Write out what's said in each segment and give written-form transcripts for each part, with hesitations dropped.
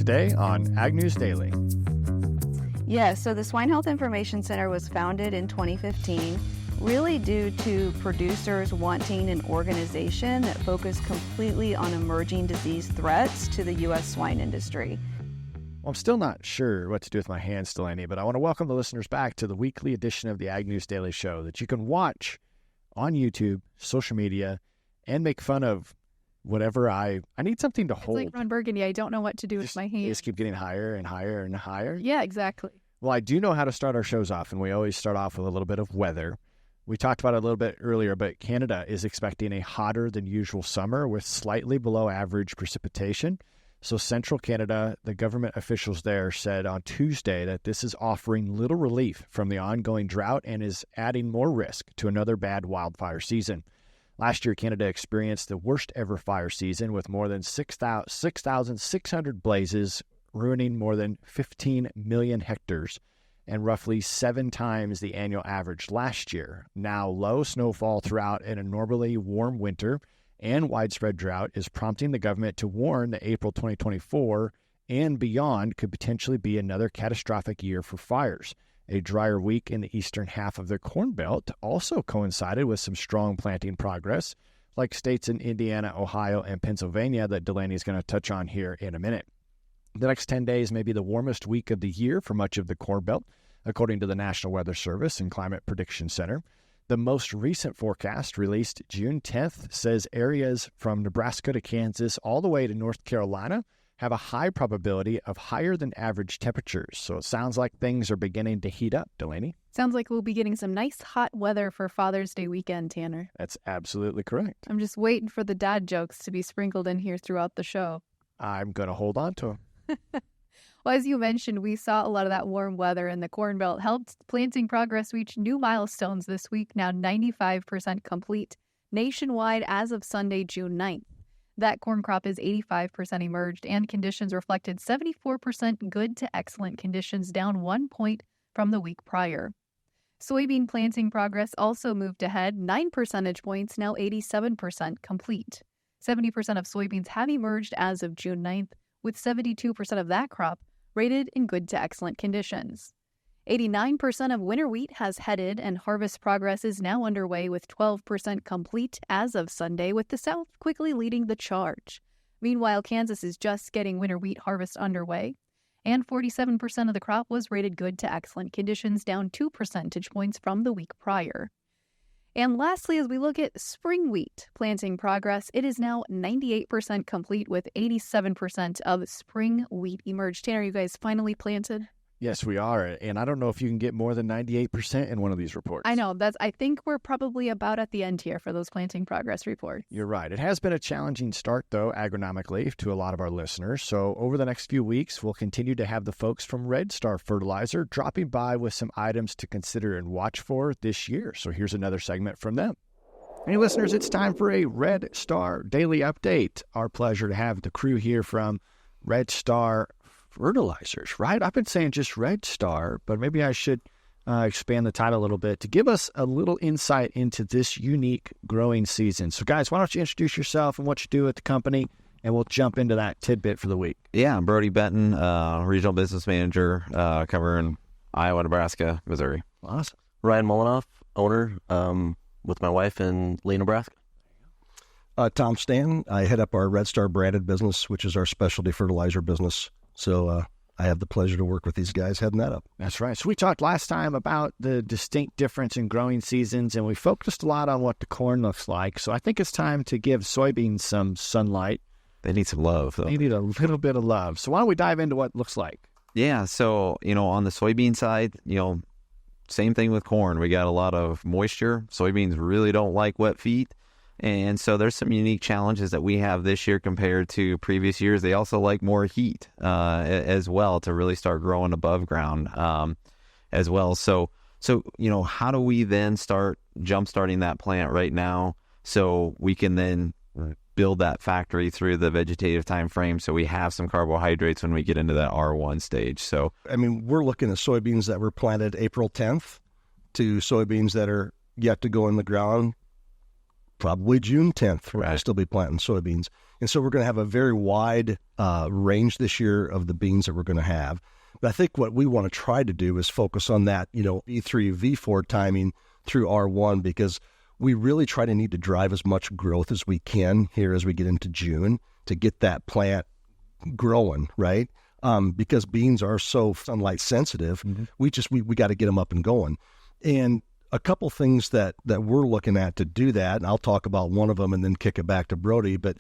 Today on Ag News Daily. Yeah, so the Swine Health Information Center was founded in 2015, really due to producers wanting an organization that focused completely on emerging disease threats to the U.S. swine industry. Well, I'm still not sure what to do with my hands, Delaney, but I want to welcome the listeners back to the weekly edition of the Ag News Daily Show that you can watch on YouTube, social media, and make fun of whatever I need something to hold. It's like Ron Burgundy. I don't know what to do with my hands. Just keep getting higher and higher and higher. Yeah, exactly. Well, I do know how to start our shows off, and we always start off with a little bit of weather. We talked about it a little bit earlier, but Canada is expecting a hotter than usual summer with slightly below average precipitation. So central Canada, the government officials there said on Tuesday that this is offering little relief from the ongoing drought and is adding more risk to another bad wildfire season. Last year, Canada experienced the worst ever fire season with more than 6,600 blazes, ruining more than 15 million hectares and roughly 7 times the annual average last year. Now, low snowfall throughout an abnormally warm winter and widespread drought is prompting the government to warn that April 2024 and beyond could potentially be another catastrophic year for fires. A drier week in the eastern half of the Corn Belt also coincided with some strong planting progress, like states in Indiana, Ohio, and Pennsylvania that Delaney is going to touch on here in a minute. The next 10 days may be the warmest week of the year for much of the Corn Belt, according to the National Weather Service and Climate Prediction Center. The most recent forecast, released June 10th, says areas from Nebraska to Kansas all the way to North Carolina have a high probability of higher than average temperatures. So it sounds like things are beginning to heat up, Delaney. Sounds like we'll be getting some nice hot weather for Father's Day weekend, Tanner. That's absolutely correct. I'm just waiting for the dad jokes to be sprinkled in here throughout the show. I'm going to hold on to them. Well, as you mentioned, we saw a lot of that warm weather in the Corn Belt helped planting progress reach new milestones this week, now 95% complete nationwide as of Sunday, June 9th. That corn crop is 85% emerged, and conditions reflected 74% good to excellent conditions, down 1 point from the week prior. Soybean planting progress also moved ahead 9 percentage points, now 87% complete. 70% of soybeans have emerged as of June 9th, with 72% of that crop rated in good to excellent conditions. 89% of winter wheat has headed, and harvest progress is now underway with 12% complete as of Sunday, with the South quickly leading the charge. Meanwhile, Kansas is just getting winter wheat harvest underway, and 47% of the crop was rated good to excellent conditions, down 2 percentage points from the week prior. And lastly, as we look at spring wheat planting progress, it is now 98% complete with 87% of spring wheat emerged. Tanner, you guys finally planted? Yes, we are. And I don't know if you can get more than 98% in one of these reports. I know. I think we're probably about at the end here for those planting progress reports. You're right. It has been a challenging start, though, agronomically to a lot of our listeners. So over the next few weeks, we'll continue to have the folks from REDSTAR Fertilizer dropping by with some items to consider and watch for this year. So here's another segment from them. Hey, listeners, it's time for a REDSTAR Daily Update. Our pleasure to have the crew here from REDSTAR Fertilizers, right? I've been saying just REDSTAR, but maybe I should expand the title a little bit to give us a little insight into this unique growing season. So, guys, why don't you introduce yourself and what you do at the company, and we'll jump into that tidbit for the week. Yeah, I'm Brody Benton, Regional Business Manager, covering Iowa, Nebraska, Missouri. Awesome. Ryan Molinoff, owner, with my wife in Lee, Nebraska. Tom Stanton. I head up our REDSTAR branded business, which is our specialty fertilizer business. So I have the pleasure to work with these guys heading that up. That's right. So we talked last time about the distinct difference in growing seasons, and we focused a lot on what the corn looks like. So I think it's time to give soybeans some sunlight. They need some love, though. They need a little bit of love. So why don't we dive into what it looks like? Yeah, so, on the soybean side, same thing with corn. We got a lot of moisture. Soybeans really don't like wet feet. And so there's some unique challenges that we have this year compared to previous years. They also like more heat as well to really start growing above ground as well. So how do we then start jump-starting that plant right now so we can then build that factory through the vegetative time frame so we have some carbohydrates when we get into that R1 stage? So, we're looking at soybeans that were planted April 10th to soybeans that are yet to go in the ground probably June 10th. We'll still be planting soybeans. And so we're going to have a very wide range this year of the beans that we're going to have. But I think what we want to try to do is focus on that, E3, V4 timing through R1, because we really need to drive as much growth as we can here as we get into June to get that plant growing, right? Because beans are so sunlight sensitive, we got to get them up and going. And a couple things that we're looking at to do that, and I'll talk about one of them and then kick it back to Brody, but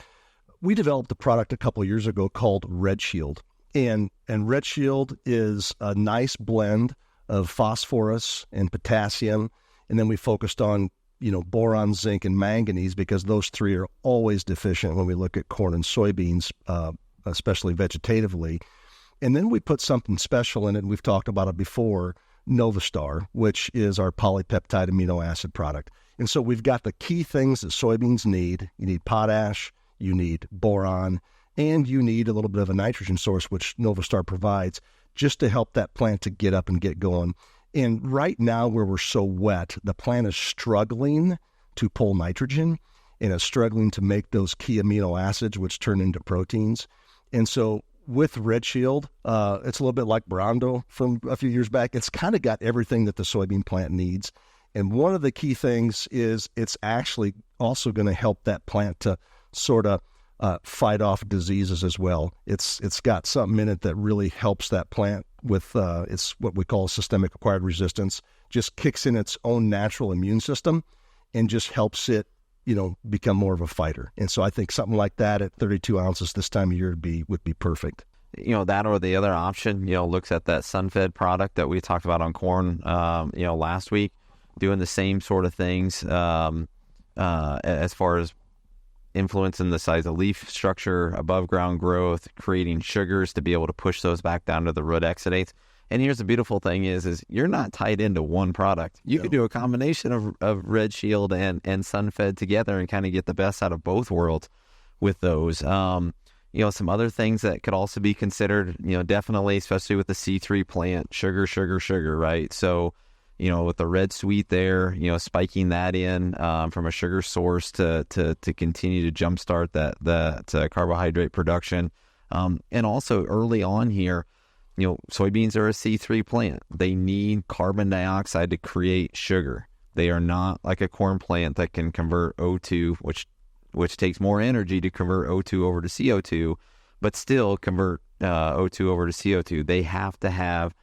we developed a product a couple of years ago called Red Shield. And Red Shield is a nice blend of phosphorus and potassium, and then we focused on boron, zinc, and manganese, because those three are always deficient when we look at corn and soybeans, especially vegetatively. And then we put something special in it, and we've talked about it before, NovaStar, which is our polypeptide amino acid product. And so we've got the key things that soybeans need. You need potash, you need boron, and you need a little bit of a nitrogen source, which NovaStar provides, just to help that plant to get up and get going. And right now, where we're so wet, the plant is struggling to pull nitrogen and is struggling to make those key amino acids, which turn into proteins. And so with Red Shield, it's a little bit like Brando from a few years back. It's kind of got everything that the soybean plant needs. And one of the key things is it's actually also going to help that plant to sort of fight off diseases as well. It's got something in it that really helps that plant with it's what we call systemic acquired resistance. Just kicks in its own natural immune system and just helps it, become more of a fighter. And so I think something like that at 32 ounces this time of year would be perfect. That or the other option, looks at that sun-fed product that we talked about on corn, last week, doing the same sort of things as far as influencing the size of leaf structure, above ground growth, creating sugars to be able to push those back down to the root exudates. And here's the beautiful thing is you're not tied into one product. You could do a combination of Red Shield and Sunfed together and kind of get the best out of both worlds with those. Some other things that could also be considered, definitely, especially with the C3 plant, sugar, right? So, with the red sweet there, spiking that in from a sugar source to continue to jumpstart that carbohydrate production. And also early on here, soybeans are a C3 plant. They need carbon dioxide to create sugar. They are not like a corn plant that can convert O2, which takes more energy to convert O2 over to CO2, but still convert O2 over to CO2. They have to have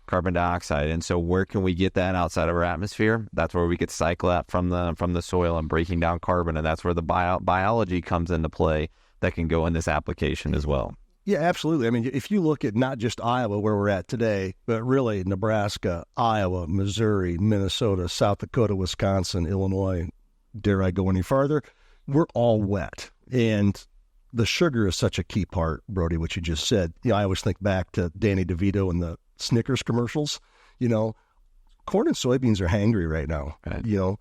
carbon dioxide. And so where can we get that outside of our atmosphere? That's where we could cycle that from the soil and breaking down carbon. And that's where the biology comes into play that can go in this application as well. Yeah, absolutely. I mean, if you look at not just Iowa, where we're at today, but really Nebraska, Iowa, Missouri, Minnesota, South Dakota, Wisconsin, Illinois, dare I go any farther, we're all wet. And the sugar is such a key part, Brody, what you just said. I always think back to Danny DeVito and the Snickers commercials. Corn and soybeans are hangry right now. Right.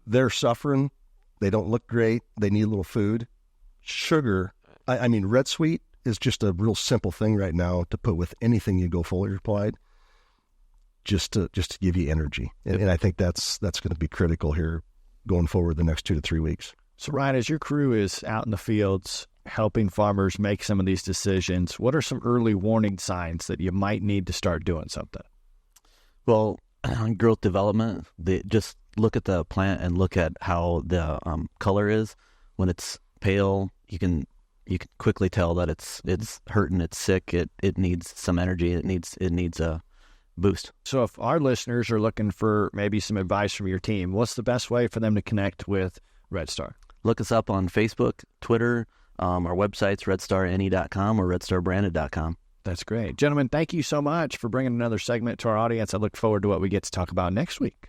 They're suffering. They don't look great. They need a little food. Sugar, I mean, red sweet is just a real simple thing right now to put with anything you go foliar applied, just to give you energy. And I think that's going to be critical here going forward the next 2 to 3 weeks. So Ryan, as your crew is out in the fields helping farmers make some of these decisions, what are some early warning signs that you might need to start doing something? Well, growth development, just look at the plant and look at how the color is. When it's pale, you can quickly tell that it's hurting, it's sick, it needs some energy, it needs a boost. So if our listeners are looking for maybe some advice from your team, what's the best way for them to connect with REDSTAR? Look us up on Facebook, Twitter, our website's redstarne.com or redstarbranded.com. That's great. Gentlemen, thank you so much for bringing another segment to our audience. I look forward to what we get to talk about next week.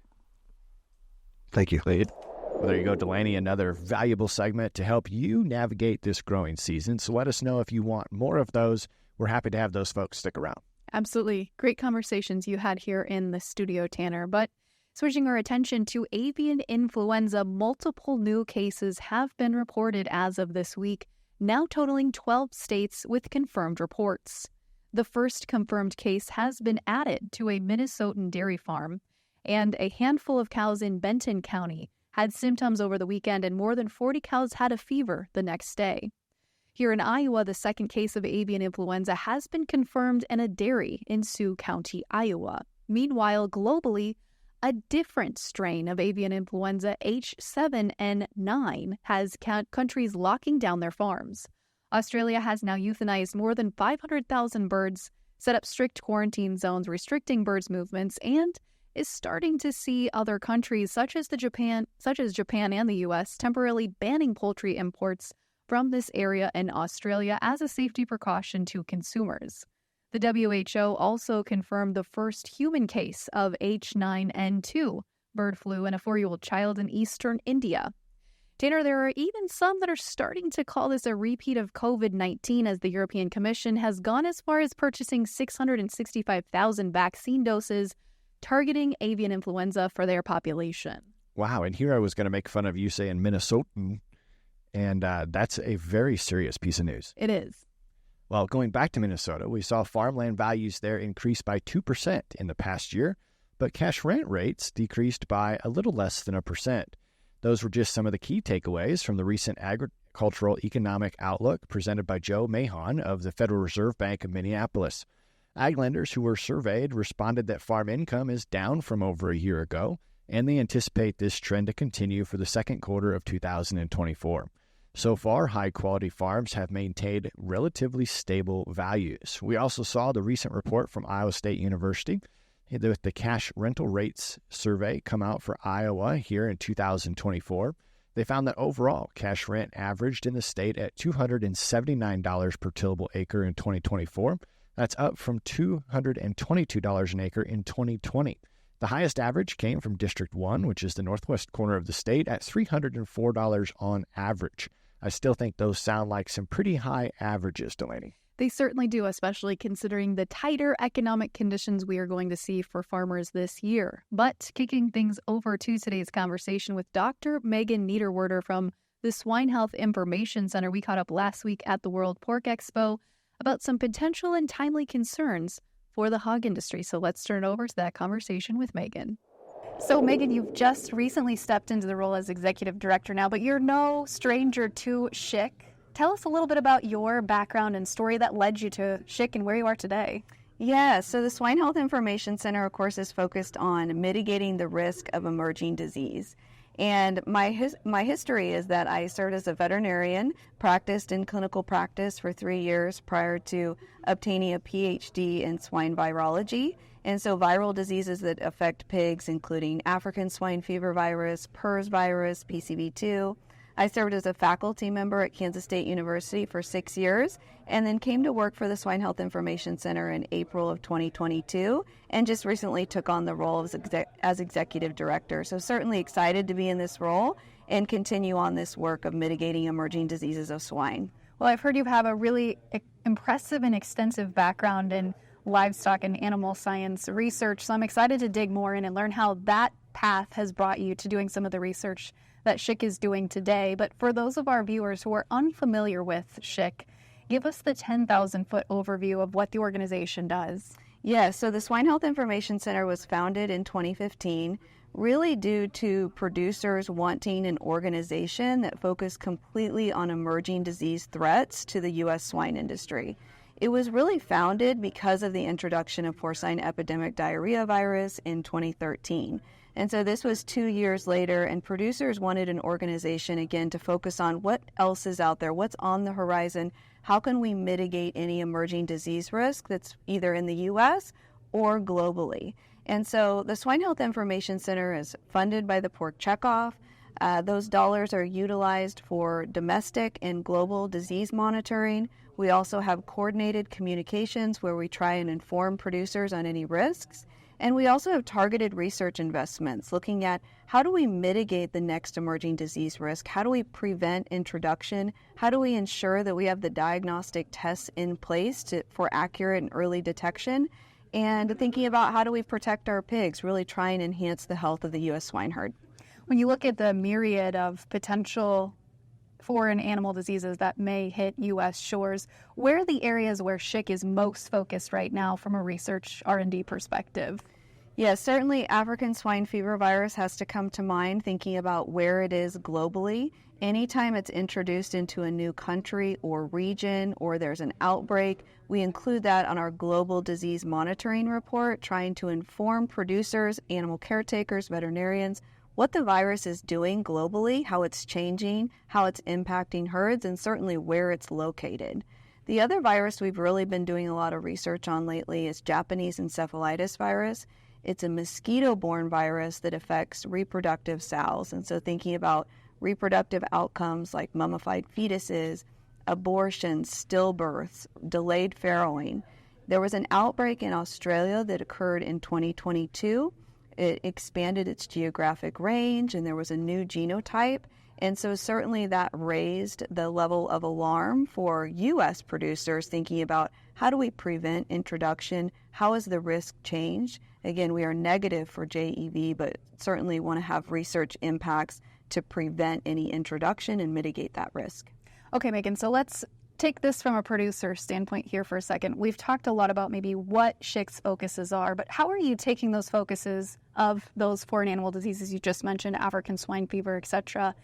Thank you. Well, there you go, Delaney, another valuable segment to help you navigate this growing season. So let us know if you want more of those. We're happy to have those folks stick around. Absolutely. Great conversations you had here in the studio, Tanner. But switching our attention to avian influenza, multiple new cases have been reported as of this week, now totaling 12 states with confirmed reports. The first confirmed case has been added to a Minnesotan dairy farm, and a handful of cows in Benton County had symptoms over the weekend, and more than 40 cows had a fever the next day. Here in Iowa, the second case of avian influenza has been confirmed in a dairy in Sioux County, Iowa. Meanwhile, globally, a different strain of avian influenza, H7N9, has countries locking down their farms. Australia has now euthanized more than 500,000 birds, set up strict quarantine zones restricting birds' movements, and is starting to see other countries such as Japan and the U.S. temporarily banning poultry imports from this area in Australia as a safety precaution to consumers. The WHO also confirmed the first human case of H9N2 bird flu in a 4-year-old child in eastern India. Tanner, there are even some that are starting to call this a repeat of COVID-19, as the European Commission has gone as far as purchasing 665,000 vaccine doses targeting avian influenza for their population. Wow, and here I was going to make fun of you saying Minnesotan, and that's a very serious piece of news. It is. Well, going back to Minnesota, we saw farmland values there increase by 2% in the past year, but cash rent rates decreased by a little less than 1%. Those were just some of the key takeaways from the recent agricultural economic outlook presented by Joe Mahon of the Federal Reserve Bank of Minneapolis. Ag lenders who were surveyed responded that farm income is down from over a year ago, and they anticipate this trend to continue for the second quarter of 2024. So far, high-quality farms have maintained relatively stable values. We also saw the recent report from Iowa State University with the cash rental rates survey come out for Iowa here in 2024. They found that overall cash rent averaged in the state at $279 per tillable acre in 2024. That's up from $222 an acre in 2020. The highest average came from District 1, which is the northwest corner of the state, at $304 on average. I still think those sound like some pretty high averages, Delaney. They certainly do, especially considering the tighter economic conditions we are going to see for farmers this year. But kicking things over to today's conversation with Dr. Megan Niederwerder from the Swine Health Information Center. We caught up last week at the World Pork Expo about some potential and timely concerns for the hog industry. So let's turn it over to that conversation with Megan. So, Megan, you've just recently stepped into the role as executive director now, but you're no stranger to SHIC. Tell us a little bit about your background and story that led you to SHIC and where you are today. Yeah, so the Swine Health Information Center, of course, is focused on mitigating the risk of emerging disease. And my history is that I served as a veterinarian, practiced in clinical practice for 3 years prior to obtaining a PhD in swine virology. And so viral diseases that affect pigs, including African swine fever virus, PRRS virus, PCV2. I served as a faculty member at Kansas State University for 6 years and then came to work for the Swine Health Information Center in April of 2022 and just recently took on the role as executive director. So certainly excited to be in this role and continue on this work of mitigating emerging diseases of swine. Well, I've heard you have a really impressive and extensive background in livestock and animal science research, so I'm excited to dig more in and learn how that path has brought you to doing some of the research that SHIC is doing today. But for those of our viewers who are unfamiliar with SHIC, give us the 10,000-foot overview of what the organization does. Yeah, so the Swine Health Information Center was founded in 2015, really due to producers wanting an organization that focused completely on emerging disease threats to the U.S. swine industry. It was really founded because of the introduction of porcine epidemic diarrhea virus in 2013. And so this was 2 years later, and producers wanted an organization, again, to focus on what else is out there, what's on the horizon, how can we mitigate any emerging disease risk that's either in the U.S. or globally. And so the Swine Health Information Center is funded by the Pork Checkoff. Those dollars are utilized for domestic and global disease monitoring. We also have coordinated communications where we try and inform producers on any risks. And we also have targeted research investments looking at how do we mitigate the next emerging disease risk? How do we prevent introduction? How do we ensure that we have the diagnostic tests in place for accurate and early detection? And thinking about how do we protect our pigs, really try and enhance the health of the U.S. swine herd. When you look at the myriad of potential foreign animal diseases that may hit U.S. shores, where are the areas where SHIC is most focused right now from a research R&D perspective? Yes, certainly African swine fever virus has to come to mind, thinking about where it is globally. Anytime it's introduced into a new country or region or there's an outbreak, we include that on our global disease monitoring report, trying to inform producers, animal caretakers, veterinarians, what the virus is doing globally, how it's changing, how it's impacting herds, and certainly where it's located. The other virus we've really been doing a lot of research on lately is Japanese encephalitis virus. It's a mosquito-borne virus that affects reproductive sows. And so thinking about reproductive outcomes like mummified fetuses, abortions, stillbirths, delayed farrowing. There was an outbreak in Australia that occurred in 2022. It expanded its geographic range and there was a new genotype. And so certainly that raised the level of alarm for U.S. producers thinking about how do we prevent introduction? How has the risk changed? Again, we are negative for JEV, but certainly want to have research impacts to prevent any introduction and mitigate that risk. Okay, Megan, so let's take this from a producer standpoint here for a second. We've talked a lot about maybe what SHIC's focuses are, but how are you taking those focuses of those foreign animal diseases you just mentioned, African swine fever, et cetera,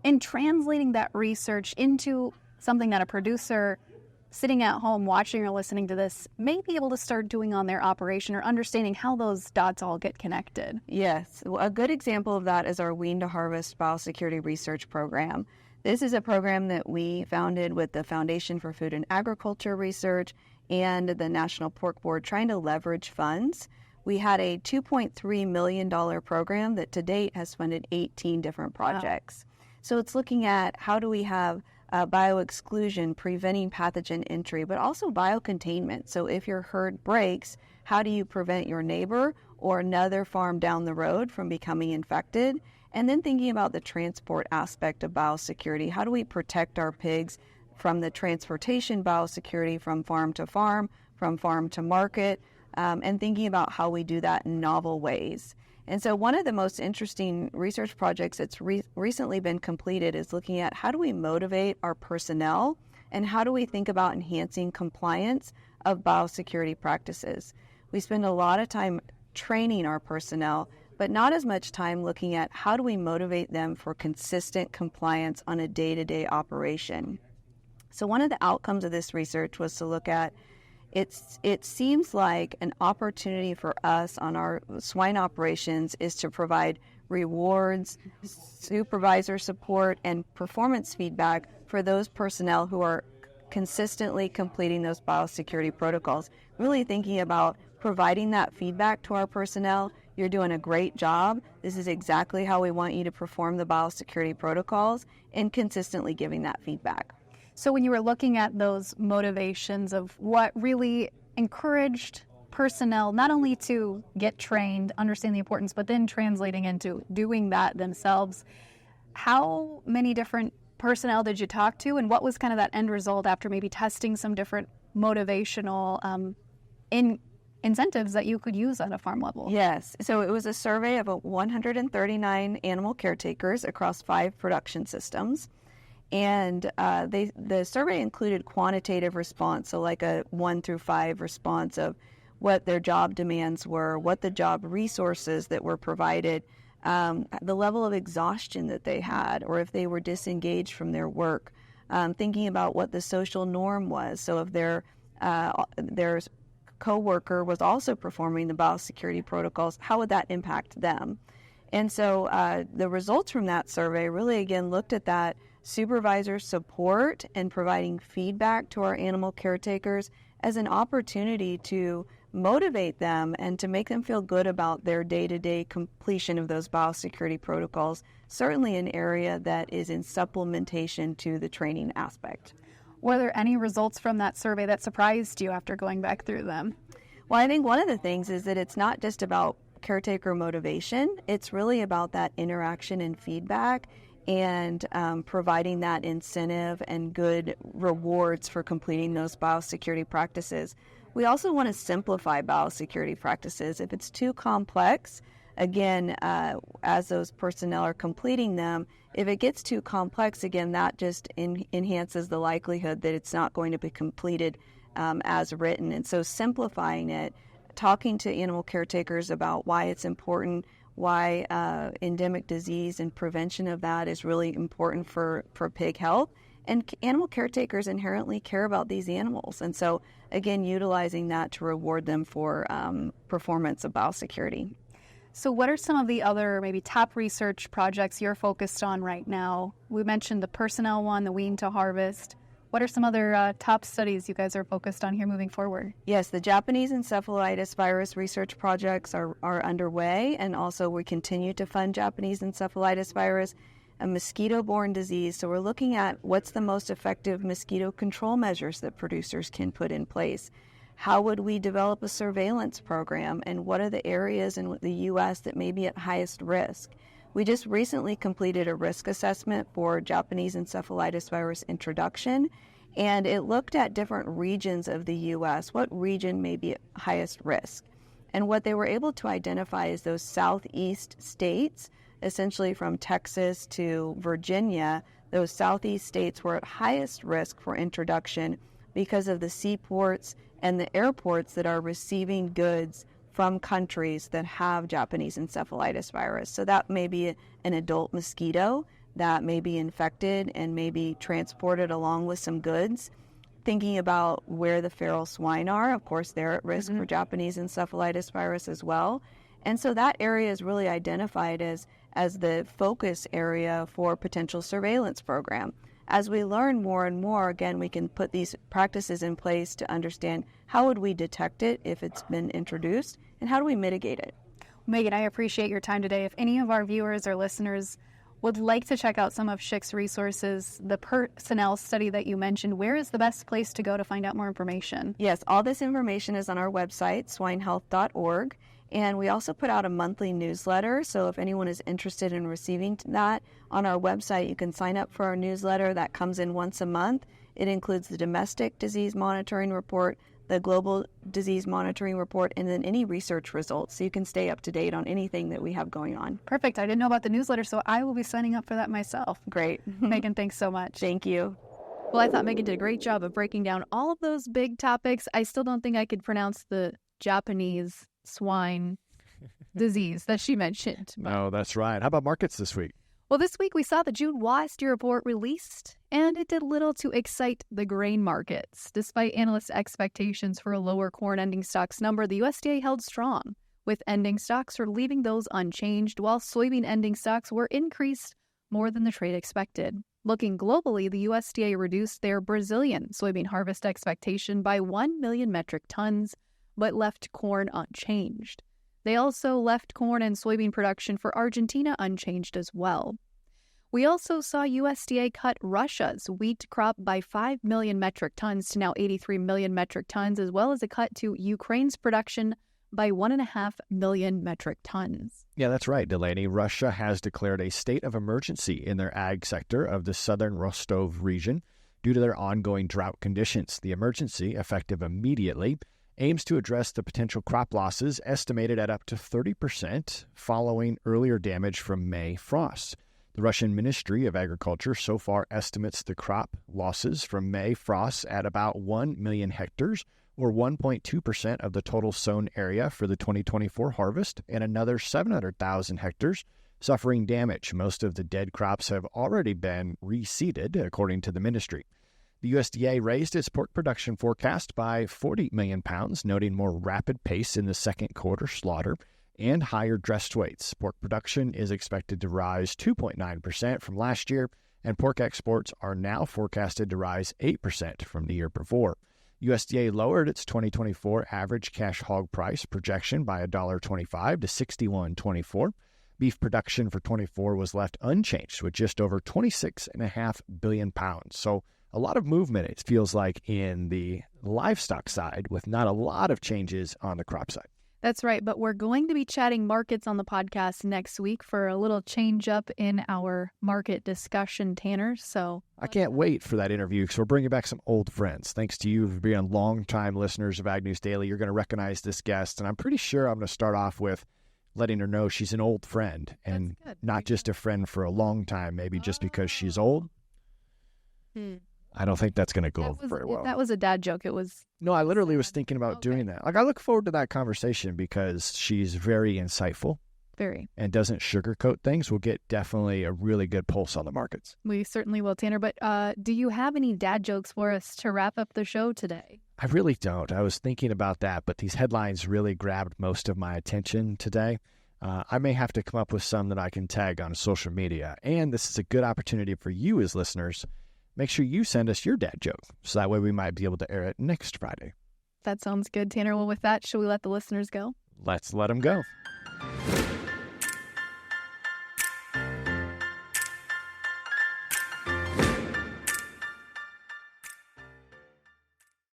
and translating that research into something that a producer sitting at home watching or listening to this may be able to start doing on their operation or understanding how those dots all get connected? Yes. A good example of that is our Wean to Harvest Biosecurity Research Program. This is a program that we founded with the Foundation for Food and Agriculture Research and the National Pork Board, trying to leverage funds. We had a $2.3 million program that to date has funded 18 different projects. Wow. So it's looking at how do we have bioexclusion, preventing pathogen entry, but also biocontainment. So if your herd breaks, how do you prevent your neighbor or another farm down the road from becoming infected? And then thinking about the transport aspect of biosecurity. How do we protect our pigs from the transportation biosecurity from farm to market, and thinking about how we do that in novel ways. And so one of the most interesting research projects that's recently been completed is looking at how do we motivate our personnel and how do we think about enhancing compliance of biosecurity practices. We spend a lot of time training our personnel, but not as much time looking at how do we motivate them for consistent compliance on a day-to-day operation. So one of the outcomes of this research was to look at it seems like an opportunity for us on our swine operations is to provide rewards, supervisor support, and performance feedback for those personnel who are consistently completing those biosecurity protocols. Really thinking about providing that feedback to our personnel. You're doing a great job. This is exactly how we want you to perform the biosecurity protocols, and consistently giving that feedback. So when you were looking at those motivations of what really encouraged personnel not only to get trained, understand the importance, but then translating into doing that themselves, how many different personnel did you talk to, and what was kind of that end result after maybe testing some different motivational incentives that you could use at a farm level? Yes. So it was a survey of 139 animal caretakers across 5 production systems. And the survey included quantitative response, so like a 1 through 5 response of what their job demands were, what the job resources that were provided, the level of exhaustion that they had, or if they were disengaged from their work, thinking about what the social norm was. So if their coworker was also performing the biosecurity protocols, how would that impact them? And so the results from that survey really, again, looked at that supervisor support and providing feedback to our animal caretakers as an opportunity to motivate them and to make them feel good about their day-to-day completion of those biosecurity protocols, certainly an area that is in supplementation to the training aspect. Were there any results from that survey that surprised you after going back through them? Well, I think one of the things is that it's not just about caretaker motivation. It's really about that interaction and feedback and providing that incentive and good rewards for completing those biosecurity practices. We also want to simplify biosecurity practices. If it's too complex, again, as those personnel are completing them, if it gets too complex, again, that just enhances the likelihood that it's not going to be completed as written. And so simplifying it, talking to animal caretakers about why it's important, why endemic disease and prevention of that is really important for pig health. And animal caretakers inherently care about these animals. And so, again, utilizing that to reward them for performance of biosecurity. So what are some of the other maybe top research projects you're focused on right now? We mentioned the personnel one, the wean to harvest. What are some other top studies you guys are focused on here moving forward? Yes, the Japanese encephalitis virus research projects are underway, and also we continue to fund Japanese encephalitis virus, a mosquito-borne disease. So we're looking at what's the most effective mosquito control measures that producers can put in place. How would we develop a surveillance program, and what are the areas in the U.S. that may be at highest risk? We just recently completed a risk assessment for Japanese encephalitis virus introduction, and it looked at different regions of the U.S., what region may be at highest risk. And what they were able to identify is those southeast states, essentially from Texas to Virginia. Those southeast states were at highest risk for introduction because of the seaports and the airports that are receiving goods from countries that have Japanese encephalitis virus. So that may be an adult mosquito that may be infected and may be transported along with some goods. Thinking about where the feral swine are, of course, they're at risk for Japanese encephalitis virus as well. And so that area is really identified as the focus area for potential surveillance program. As we learn more and more, again, we can put these practices in place to understand how would we detect it if it's been introduced, and how do we mitigate it. Megan, I appreciate your time today. If any of our viewers or listeners would like to check out some of SHIC's resources, the personnel study that you mentioned, where is the best place to go to find out more information? Yes, all this information is on our website, swinehealth.org. And we also put out a monthly newsletter, so if anyone is interested in receiving that, on our website you can sign up for our newsletter that comes in once a month. It includes the domestic disease monitoring report, the global disease monitoring report, and then any research results, so you can stay up to date on anything that we have going on. Perfect. I didn't know about the newsletter, so I will be signing up for that myself. Great. Megan, thanks so much. Thank you. Well, I thought Megan did a great job of breaking down all of those big topics. I still don't think I could pronounce the Japanese swine disease that she mentioned. No, that's right. How about markets this week? Well, this week we saw the June WASDE report released, and it did little to excite the grain markets. Despite analysts' expectations for a lower corn ending stocks number, the USDA held strong, with ending stocks or leaving those unchanged, while soybean ending stocks were increased more than the trade expected. Looking globally, the USDA reduced their Brazilian soybean harvest expectation by 1 million metric tons, but left corn unchanged. They also left corn and soybean production for Argentina unchanged as well. We also saw USDA cut Russia's wheat crop by 5 million metric tons to now 83 million metric tons, as well as a cut to Ukraine's production by 1.5 million metric tons. Yeah, that's right, Delaney. Russia has declared a state of emergency in their ag sector of the southern Rostov region due to their ongoing drought conditions. The emergency, effective immediately, aims to address the potential crop losses estimated at up to 30% following earlier damage from May frosts. The Russian Ministry of Agriculture so far estimates the crop losses from May frosts at about 1 million hectares, or 1.2% of the total sown area for the 2024 harvest, and another 700,000 hectares suffering damage. Most of the dead crops have already been reseeded, according to the ministry. The USDA raised its pork production forecast by 40 million pounds, noting more rapid pace in the second quarter slaughter and higher dressed weights. Pork production is expected to rise 2.9% from last year, and pork exports are now forecasted to rise 8% from the year before. USDA lowered its 2024 average cash hog price projection by $1.25 to $61.24. Beef production for 24 was left unchanged with just over 26.5 billion pounds. So a lot of movement, it feels like, in the livestock side with not a lot of changes on the crop side. That's right, but we're going to be chatting markets on the podcast next week for a little change up in our market discussion, Tanner. So I can't wait for that interview because we're bringing back some old friends. Thanks to you for being longtime listeners of Ag News Daily. You're going to recognize this guest, and I'm pretty sure I'm going to start off with letting her know she's an old friend and not just a friend for a long time, maybe just because she's old. I don't think that's going to go That over was, very if well. that was a dad joke, it was. No, I literally was thinking about Okay. doing that. Like, I look forward to that conversation because she's very insightful Very. and doesn't sugarcoat things. We'll get definitely a really good pulse on the markets. We certainly will, Tanner. But do you have any dad jokes for us to wrap up the show today? I really don't. I was thinking about that, but these headlines really grabbed most of my attention today. I may have to come up with some that I can tag on social media. And this is a good opportunity for you as listeners. Make sure you send us your dad joke, so that way we might be able to air it next Friday. That sounds good, Tanner. Well, with that, should we let the listeners go? Let's let them go.